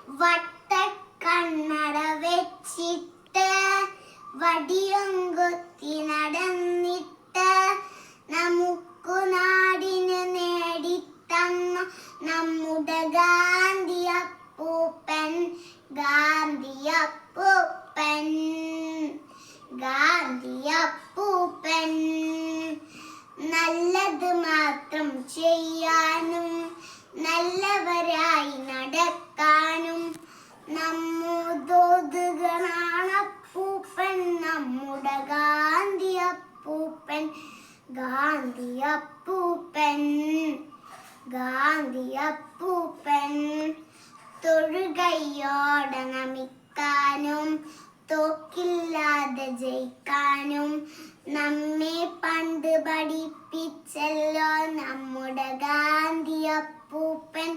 വട്ടക്കണ്ണട വെച്ചിട്ട് വടിയും കുത്തി നടന്നിട്ട് നമുക്കു നാടിന് നേടിത്തന്ന നമ്മുടെ ഗാന്ധിയപ്പൂപ്പൻ ഗാന്ധിയപ്പൂപ്പൻ ഗാന്ധിയപ്പൂപ്പൻ നല്ലത് മാത്രം ചെയ്യാനും നല്ലവരായി നടക്കാനും നമ്മോദോതുകളാണപ്പൂപ്പൻ നമ്മുടെ ഗാന്ധിയപ്പൂപ്പൻ ഗാന്ധിയപ്പൂപ്പൻ ഗാന്ധിയപ്പൂപ്പൻ തൊഴുകയോടെ നമിക്കാനും തോക്കില്ലാതെ ജയിക്കാനും നമ്മെ പണ്ട് പഠിപ്പിച്ചല്ലോ നമ്മുടെ ഗാന്ധിയപ്പൂപ്പൻ